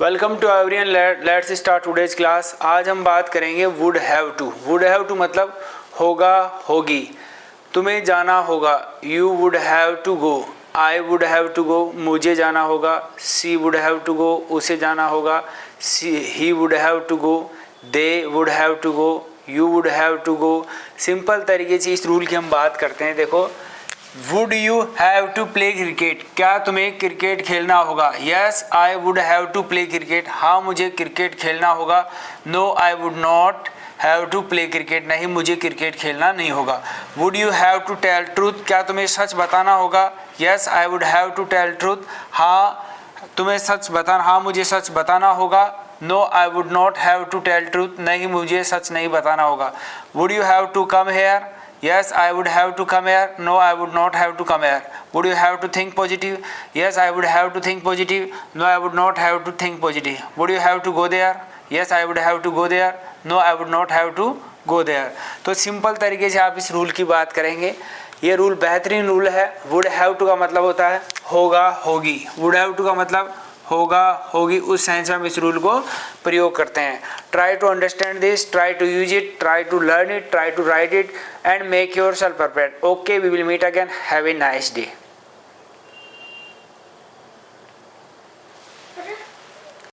Welcome to everyone, let's start today's class. आज हम बात करेंगे would have to. Would have to मतलब होगा, होगी, तुम्हें जाना होगा। You would have to go, I would have to go, मुझे जाना होगा। She would have to go, उसे जाना होगा। He would have to go, they would have to go, you would have to go. Simple तरीके से इस rule की हम बात करते हैं। देखो, would you have to play cricket, क्या तुम्हें क्रिकेट खेलना होगा। Yes I would have to play cricket, हाँ मुझे क्रिकेट खेलना होगा। No I would not have to play cricket, नहीं मुझे क्रिकेट खेलना नहीं होगा। Would you have to tell truth, क्या तुम्हें सच बताना होगा। Yes I would have to tell truth, हाँ तुम्हें सच बताना, हाँ मुझे सच बताना होगा। No I would not have to tell truth, नहीं मुझे सच नहीं बताना होगा। Would you have to come here, yes I would have to come here, no I would not have to come here. Would you have to think positive, yes I would have to think positive, no I would not have to think positive. Would you have to go there, yes I would have to go there, no I would not have to go there. तो simple तरीके से आप इस rule की बात करेंगे। ये rule बेहतरीन रूल है। वुड हैव टू का मतलब होता है होगा, होगी। वुड हैव टू का मतलब होगा, होगी, उस सेंस में हम इस रूल को प्रयोग करते हैं। Try to understand this, try to use it, try to learn it, try to write it and make yourself perfect. Okay, we will meet again, have a nice day.